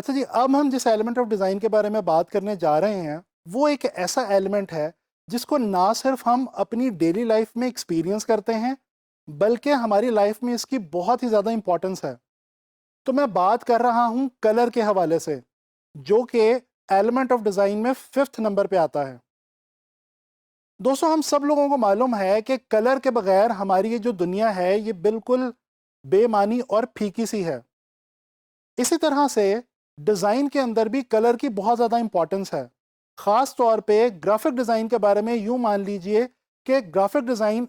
अच्छा जी, अब हम जिस एलिमेंट ऑफ डिज़ाइन के बारे में बात करने जा रहे हैं, वो एक ऐसा एलिमेंट है जिसको ना सिर्फ हम अपनी डेली लाइफ में एक्सपीरियंस करते हैं, बल्कि हमारी लाइफ में इसकी बहुत ही ज़्यादा इंपॉर्टेंस है। तो मैं बात कर रहा हूँ कलर के हवाले से, जो कि एलिमेंट ऑफ डिज़ाइन में 5th नंबर पे आता है। दोस्तों, हम सब लोगों को मालूम है कि कलर के बगैर हमारी ये जो दुनिया है, ये बिल्कुल बेमानी और फीकी सी है। इसी तरह से डिज़ाइन के अंदर भी कलर की बहुत ज़्यादा इंपॉर्टेंस है। ख़ास तौर पे ग्राफिक डिज़ाइन के बारे में यूँ मान लीजिए कि ग्राफिक डिज़ाइन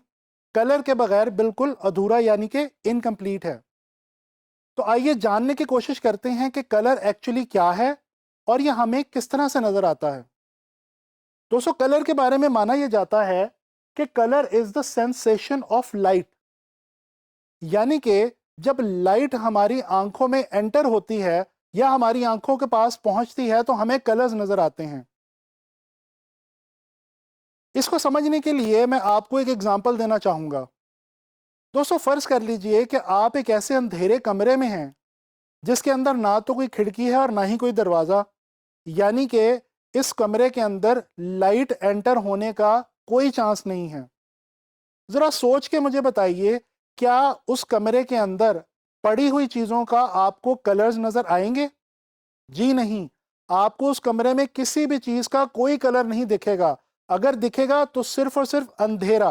कलर के बगैर बिल्कुल अधूरा यानी कि इनकम्प्लीट है। तो आइए जानने की कोशिश करते हैं कि कलर एक्चुअली क्या है और ये हमें किस तरह से नज़र आता है। दोस्तों, कलर के बारे में माना यह जाता है कि colour is the sensation of light, यानी कि जब लाइट हमारी आंखों में एंटर होती है या हमारी आंखों के पास पहुंचती है तो हमें कलर्स नजर आते हैं। इसको समझने के लिए मैं आपको एक एग्जांपल देना चाहूंगा। दोस्तों, फर्ज कर लीजिए कि आप एक ऐसे अंधेरे कमरे में हैं जिसके अंदर ना तो कोई खिड़की है और ना ही कोई दरवाज़ा, यानी कि इस कमरे के अंदर लाइट एंटर होने का कोई चांस नहीं है। ज़रा सोच के मुझे बताइए, क्या उस कमरे के अंदर पड़ी हुई चीज़ों का आपको कलर्स नज़र आएंगे? जी नहीं, आपको उस कमरे में किसी भी चीज़ का कोई कलर नहीं दिखेगा। अगर दिखेगा तो सिर्फ और सिर्फ अंधेरा।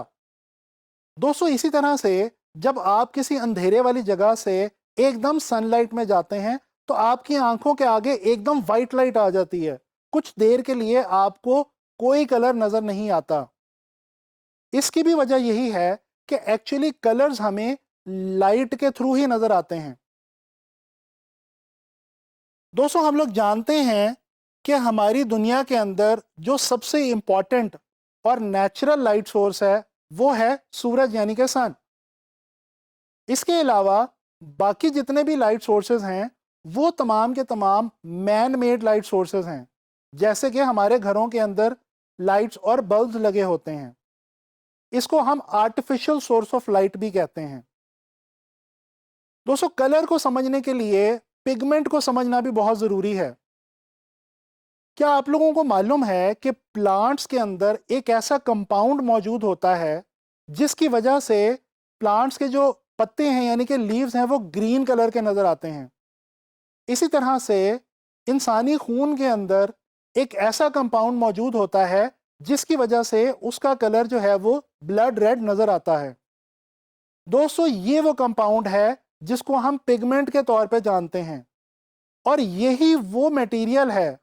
दोस्तों, इसी तरह से जब आप किसी अंधेरे वाली जगह से एकदम सनलाइट में जाते हैं तो आपकी आंखों के आगे एकदम वाइट लाइट आ जाती है। कुछ देर के लिए आपको कोई कलर नज़र नहीं आता। इसकी भी वजह यही है कि एक्चुअली कलर्स हमें लाइट के थ्रू ही नज़र आते हैं। दोस्तों, हम लोग जानते हैं कि हमारी दुनिया के अंदर जो सबसे इम्पॉर्टेंट और नेचुरल लाइट सोर्स है वो है सूरज यानी कि सन। इसके अलावा बाकी जितने भी लाइट सोर्सेज हैं वो तमाम के तमाम मैन मेड लाइट सोर्सेज हैं, जैसे कि हमारे घरों के अंदर लाइट्स और बल्ब्स लगे होते हैं। इसको हम आर्टिफिशियल सोर्स ऑफ लाइट भी कहते हैं। दोस्तों, कलर को समझने के लिए पिगमेंट को समझना भी बहुत ज़रूरी है। क्या आप लोगों को मालूम है कि प्लांट्स के अंदर एक ऐसा कंपाउंड मौजूद होता है जिसकी वजह से प्लांट्स के जो पत्ते हैं यानी कि लीव्स हैं वो ग्रीन कलर के नज़र आते हैं। इसी तरह से इंसानी खून के अंदर एक ऐसा कंपाउंड मौजूद होता है जिसकी वजह से उसका कलर जो है वो ब्लड रेड नज़र आता है। दोस्तों, ये वो कंपाउंड है जिसको हम पिगमेंट के तौर पे जानते हैं, और यही वो मटेरियल है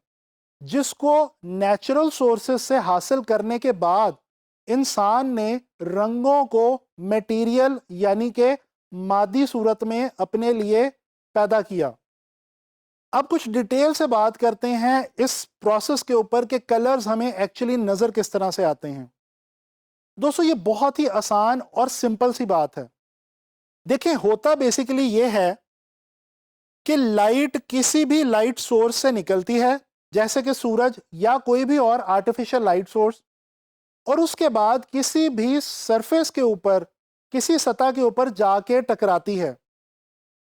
जिसको नेचुरल सोर्सेस से हासिल करने के बाद इंसान ने रंगों को मटेरियल यानी कि मादी सूरत में अपने लिए पैदा किया। अब कुछ डिटेल से बात करते हैं इस प्रोसेस के ऊपर कि कलर्स हमें एक्चुअली नज़र किस तरह से आते हैं। दोस्तों, ये बहुत ही आसान और सिंपल सी बात है। देखिए, होता बेसिकली ये है कि लाइट किसी भी लाइट सोर्स से निकलती है, जैसे कि सूरज या कोई भी और आर्टिफिशियल लाइट सोर्स, और उसके बाद किसी भी सरफेस के ऊपर, किसी सतह के ऊपर जाके टकराती है।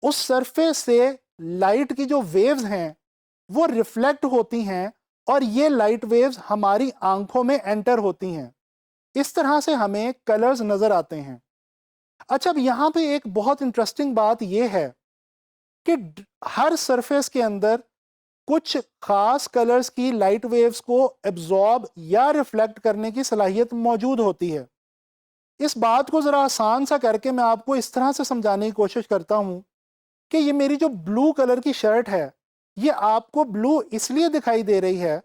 उस सरफेस से लाइट की जो वेव्स हैं वो रिफ्लेक्ट होती हैं और ये लाइट वेव्स हमारी आंखों में एंटर होती हैं। इस तरह से हमें कलर्स नज़र आते हैं। अच्छा, अब यहाँ पे एक बहुत इंटरेस्टिंग बात यह है कि हर सरफेस के अंदर कुछ खास कलर्स की लाइट वेव्स को एब्जॉर्ब या रिफ्लेक्ट करने की सलाहियत मौजूद होती है। इस बात को ज़रा आसान सा करके मैं आपको इस तरह से समझाने की कोशिश करता हूँ कि ये मेरी जो ब्लू कलर की शर्ट है, ये आपको ब्लू इसलिए दिखाई दे रही है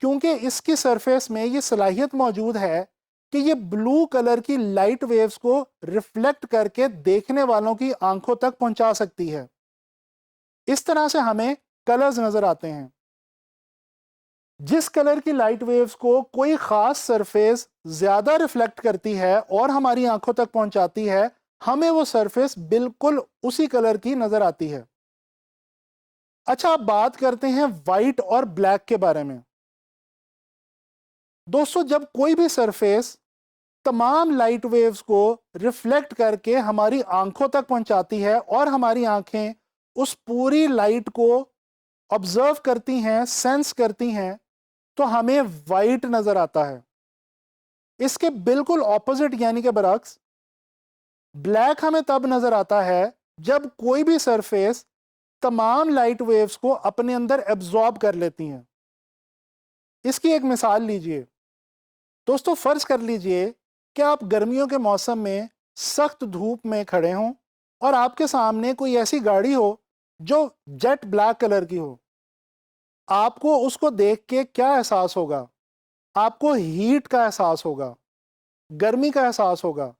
क्योंकि इसकी सरफेस में ये सलाहियत मौजूद है कि ये ब्लू कलर की लाइट वेव्स को रिफ्लेक्ट करके देखने वालों की आंखों तक पहुंचा सकती है। इस तरह से हमें कलर्स नजर आते हैं। जिस कलर की लाइट वेव्स को कोई खास सरफेस ज्यादा रिफ्लेक्ट करती है और हमारी आंखों तक पहुंचाती है, हमें वो सरफेस बिल्कुल उसी कलर की नजर आती है। अच्छा, अब बात करते हैं वाइट और ब्लैक के बारे में। दोस्तों, जब कोई भी सरफेस तमाम लाइट वेव्स को रिफ्लेक्ट करके हमारी आंखों तक पहुंचाती है और हमारी आंखें उस पूरी लाइट को ऑब्जर्व करती हैं, सेंस करती हैं, तो हमें वाइट नजर आता है। इसके बिल्कुल ऑपोजिट यानी कि बरअक्स, ब्लैक हमें तब नजर आता है जब कोई भी सरफेस तमाम लाइट वेव्स को अपने अंदर एब्जॉर्ब कर लेती हैं। इसकी एक मिसाल लीजिए दोस्तों, फर्ज कर लीजिए कि आप गर्मियों के मौसम में सख्त धूप में खड़े हों और आपके सामने कोई ऐसी गाड़ी हो जो जेट ब्लैक कलर की हो। आपको उसको देख के क्या एहसास होगा? आपको हीट का एहसास होगा, गर्मी का एहसास होगा।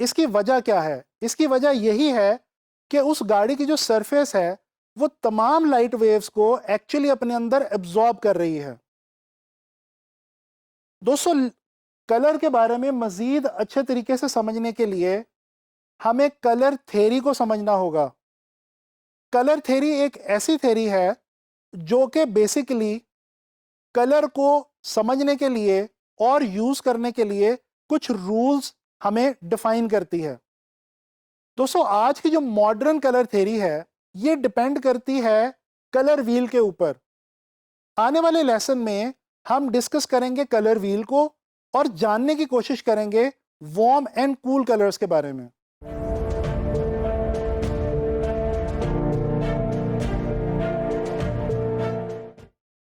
इसकी वजह क्या है? इसकी वजह यही है कि उस गाड़ी की जो सरफेस है वो तमाम लाइट वेव्स को एक्चुअली अपने अंदर एब्जॉर्ब कर रही है। दोस्तों, कलर के बारे में मजीद अच्छे तरीके से समझने के लिए हमें कलर थ्योरी को समझना होगा। कलर थ्योरी एक ऐसी थ्योरी है जो कि बेसिकली कलर को समझने के लिए और यूज करने के लिए कुछ रूल्स हमें डिफाइन करती है। दोस्तों, आज की जो मॉडर्न कलर थ्योरी है ये डिपेंड करती है कलर व्हील के ऊपर। आने वाले लेसन में हम डिस्कस करेंगे कलर व्हील को और जानने की कोशिश करेंगे वार्म एंड कूल कलर्स के बारे में।